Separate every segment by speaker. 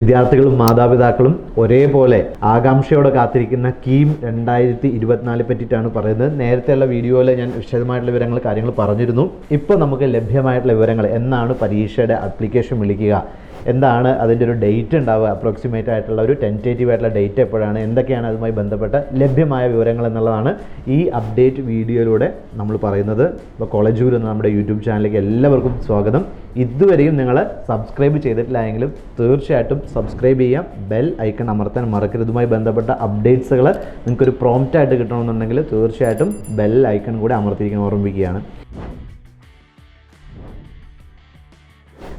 Speaker 1: വിദ്യാർത്ഥികളും മാതാപിതാക്കളും ഒരേപോലെ ആകാംക്ഷയോടെ കാത്തിരിക്കുന്ന കീം 2024 പറ്റിയിട്ടാണ് പറയുന്നത്. നേരത്തെയുള്ള വീഡിയോയിൽ ഞാൻ വിശദമായിട്ടുള്ള കാര്യങ്ങൾ പറഞ്ഞിരുന്നു. ഇപ്പോൾ നമുക്ക് ലഭ്യമായിട്ടുള്ള വിവരങ്ങൾ, എന്നാണ് പരീക്ഷയുടെ ആപ്ലിക്കേഷൻ വിളിക്കുക, എന്താണ് അതിൻ്റെ ഒരു ഡേറ്റ് ഉണ്ടാവുക, അപ്രോക്സിമേറ്റ് ആയിട്ടുള്ള ഒരു ടെൻറ്റേറ്റീവ് ആയിട്ടുള്ള ഡേറ്റ് എപ്പോഴാണ്, എന്തൊക്കെയാണ് അതുമായി ബന്ധപ്പെട്ട ലഭ്യമായ വിവരങ്ങൾ എന്നുള്ളതാണ് ഈ അപ്ഡേറ്റ് വീഡിയോയിലൂടെ നമ്മൾ പറയുന്നത്. ഇപ്പോൾ കോളേജ് ഗുരു എന്ന നമ്മുടെ യൂട്യൂബ് ചാനലിലേക്ക് എല്ലാവർക്കും സ്വാഗതം. ഇതുവരെയും നിങ്ങൾ സബ്സ്ക്രൈബ് ചെയ്തിട്ടില്ല എങ്കിലും തീർച്ചയായിട്ടും സബ്സ്ക്രൈബ് ചെയ്യാം, ബെൽ ഐക്കൺ അമർത്താൻ മറക്കരുത്. ഇതുമായി ബന്ധപ്പെട്ട അപ്ഡേറ്റ്സുകൾ നിങ്ങൾക്കൊരു പ്രോംപ്റ്റായിട്ട് കിട്ടണമെന്നുണ്ടെങ്കിൽ തീർച്ചയായിട്ടും ബെൽ ഐക്കൺ കൂടെ അമർത്തിയിരിക്കാൻ ഓർമ്മിപ്പിക്കുകയാണ്.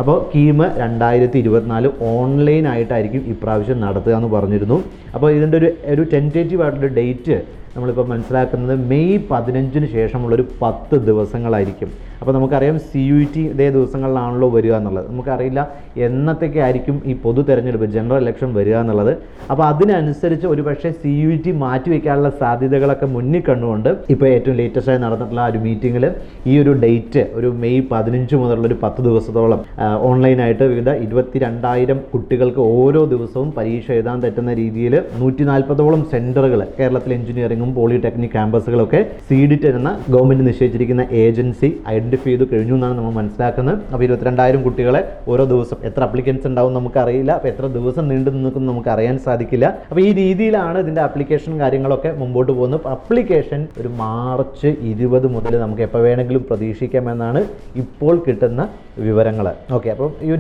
Speaker 1: അപ്പോൾ കീം 2024 ഓൺലൈനായിട്ടായിരിക്കും ഇപ്രാവശ്യം നടത്തുക എന്ന് പറഞ്ഞിരുന്നു. അപ്പോൾ ഇതിൻ്റെ ഒരു ടെൻറ്റേറ്റീവ് ആയിട്ടുള്ള ഡേറ്റ് നമ്മളിപ്പോൾ മനസ്സിലാക്കുന്നത് മെയ് 15 ശേഷമുള്ളൊരു 10 ദിവസങ്ങളായിരിക്കും. അപ്പോൾ നമുക്കറിയാം CUET ഇതേ ദിവസങ്ങളിലാണല്ലോ വരിക എന്നുള്ളത്. നമുക്കറിയില്ല എന്നത്തേക്ക് ആയിരിക്കും ഈ പൊതു തെരഞ്ഞെടുപ്പ് ജനറൽ ഇലക്ഷൻ വരിക എന്നുള്ളത്. അപ്പോൾ അതിനനുസരിച്ച് ഒരു പക്ഷേ CUET മാറ്റിവെക്കാനുള്ള സാധ്യതകളൊക്കെ മുന്നിൽ കണ്ടുകൊണ്ട് ഇപ്പോൾ ഏറ്റവും ലേറ്റസ്റ്റായി നടന്നിട്ടുള്ള ഒരു മീറ്റിങ്ങിൽ ഈ ഒരു ഡേറ്റ് ഒരു മെയ് 15 മുതലുള്ളൊരു 10 ദിവസത്തോളം ഓൺലൈനായിട്ട് വിവിധ 22,000 കുട്ടികൾക്ക് ഓരോ ദിവസവും പരീക്ഷ എഴുതാൻ പറ്റുന്ന രീതിയിൽ 140ഓളം സെൻറ്ററുകൾ കേരളത്തിൽ എഞ്ചിനീയറിംഗും പോളിടെക്നിക് ക്യാമ്പസുകളൊക്കെ CDT എന്ന ഗവൺമെൻറ് നിശ്ചയിച്ചിരിക്കുന്ന ഏജൻസി ഐഡൻറ്റിഫൈ ചെയ്ത് കഴിഞ്ഞു എന്നാണ് നമ്മൾ മനസ്സിലാക്കുന്നത്. അപ്പോൾ 22,000 കുട്ടികളെ ഓരോ ദിവസം എത്ര അപ്ലിക്കൻസ് ഉണ്ടാവും നമുക്കറിയില്ല. അപ്പോൾ എത്ര ദിവസം നീണ്ടു നിൽക്കും നമുക്ക് അറിയാൻ സാധിക്കില്ല. അപ്പോൾ ഈ രീതിയിലാണ് ഇതിൻ്റെ ആപ്ലിക്കേഷൻ കാര്യങ്ങളൊക്കെ മുമ്പോട്ട് പോകുന്നത്. അപ്ലിക്കേഷൻ ഒരു മാർച്ച് 20 മുതൽ നമുക്ക് എപ്പോൾ വേണമെങ്കിലും പ്രതീക്ഷിക്കാമെന്നാണ് ഇപ്പോൾ കിട്ടുന്ന വിവരങ്ങൾ. ഓക്കെ, അപ്പം ഈ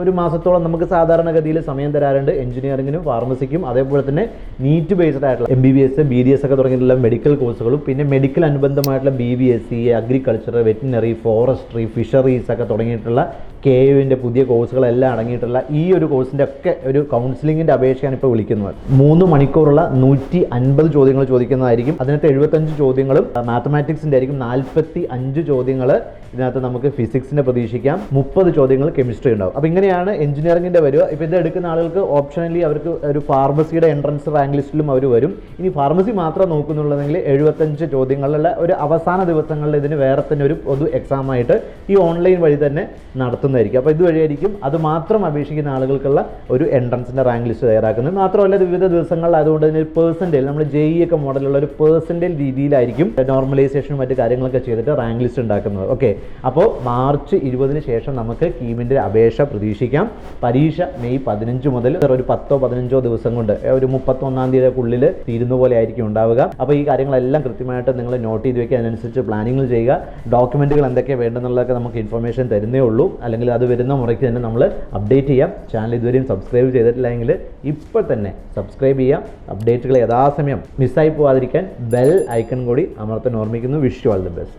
Speaker 1: ഒരു മാസത്തോളം നമുക്ക് സാധാരണഗതിയിൽ സമയം തരാറുണ്ട് എഞ്ചിനീയറിംഗിനും ഫാർമസിക്കും, അതേപോലെ തന്നെ നീറ്റ് ബേസ്ഡ് ആയിട്ടുള്ള MBBS BDS ഒക്കെ തുടങ്ങിയിട്ടുള്ള മെഡിക്കൽ കോഴ്സുകളും പിന്നെ മെഡിക്കൽ അനുബന്ധമായിട്ടുള്ള BVSC, agriculture, veterinary, forestry, fisheries ഒക്കെ തുടങ്ങിയിട്ടുള്ള KUവിൻ്റെ പുതിയ കോഴ്സുകളെല്ലാം അടങ്ങിയിട്ടുള്ള ഈ ഒരു കോഴ്സിൻ്റെ ഒക്കെ ഒരു കൗൺസിലിങ്ങിൻ്റെ അപേക്ഷയാണ് ഇപ്പോൾ വിളിക്കുന്നത്. 3 മണിക്കൂറുള്ള 150 ചോദ്യങ്ങൾ ചോദിക്കുന്നതായിരിക്കും. അതിനകത്ത് 75 ചോദ്യങ്ങളും മാത്തമാറ്റിക്സിൻ്റെ ആയിരിക്കും. 45 ചോദ്യങ്ങൾ ഇതിനകത്ത് നമുക്ക് ഫിസിക്സിൻ്റെ പ്രതീക്ഷിക്കാം. 30 ചോദ്യങ്ങൾ കെമിസ്ട്രി ഉണ്ടാവും. അപ്പോൾ ഇങ്ങനെയാണ് എഞ്ചിനീയറിംഗിൻ്റെ വരിക. ഇപ്പോൾ ഇത് എടുക്കുന്ന ആളുകൾക്ക് ഓപ്ഷനലി അവർക്ക് ഒരു ഫാർമസിയുടെ എൻട്രൻസ് റാങ്ക് ലിസ്റ്റിലും അവർ വരും. ഇനി ഫാർമസി മാത്രം നോക്കുന്നുള്ളതെങ്കിൽ 75 ചോദ്യങ്ങളുള്ള ഒരു അവസാന ദിവസങ്ങളിൽ ഇതിന് വേറെ തന്നെ ഒരു പൊതു എക്സാമായിട്ട് ഈ ഓൺലൈൻ വഴി തന്നെ നടത്തുന്നതായിരിക്കും. അപ്പോൾ ഇതുവഴിയായിരിക്കും അത് മാത്രം അപേക്ഷിക്കുന്ന ആളുകൾക്കുള്ള ഒരു എൻട്രൻസിൻ്റെ റാങ്ക് ലിസ്റ്റ് തയ്യാറാക്കുന്നത്. മാത്രമല്ല വിവിധ ദിവസങ്ങളിലായതുകൊണ്ട് തന്നെ ഒരു പേഴ്സൻറ്റേജ്, നമ്മൾ JEE ഒക്കെ മോഡലുള്ള ഒരു പേഴ്സൻറ്റേജ് രീതിയിലായിരിക്കും നോർമലൈസേഷനും മറ്റു കാര്യങ്ങളൊക്കെ ചെയ്തിട്ട് റാങ്ക് ലിസ്റ്റ് ഉണ്ടാക്കുന്നത്. ഓക്കെ, അപ്പോൾ മാർച്ച് 20 ശേഷം നമുക്ക് കീമിൻ്റെ അപേക്ഷ പ്രതീക്ഷിക്കാം. പരീക്ഷ മെയ് 15 മുതൽ ഒരു 10-15 ദിവസം കൊണ്ട് ഒരു 31-ാം തീയതിക്കുള്ളിൽ തീരുന്ന പോലെ ആയിരിക്കും ഉണ്ടാവുക. അപ്പോൾ ഈ കാര്യങ്ങളെല്ലാം കൃത്യമായിട്ട് നിങ്ങൾ നോട്ട് ചെയ്ത് വയ്ക്കുക, അതിനനുസരിച്ച് പ്ലാനിങ്ങൾ ചെയ്യുക. ഡോക്യുമെൻറ്റുകൾ എന്തൊക്കെയാണ് വേണ്ടെന്നുള്ളതൊക്കെ നമുക്ക് ഇൻഫർമേഷൻ തരുന്നേ ഉള്ളൂ, അല്ലെങ്കിൽ അത് വരുന്ന മുറയ്ക്ക് തന്നെ നമ്മൾ അപ്ഡേറ്റ് ചെയ്യാം. ചാനൽ ഇതുവരെയും സബ്സ്ക്രൈബ് ചെയ്തിട്ടില്ലെങ്കിൽ ഇപ്പോൾ തന്നെ സബ്സ്ക്രൈബ് ചെയ്യാം. അപ്ഡേറ്റുകൾ യഥാസമയം മിസ്സായി പോകാതിരിക്കാൻ ബെൽ ഐക്കൺ കൂടി അമർത്താൻ ഓർമ്മിക്കുന്നു. Wish you all the best.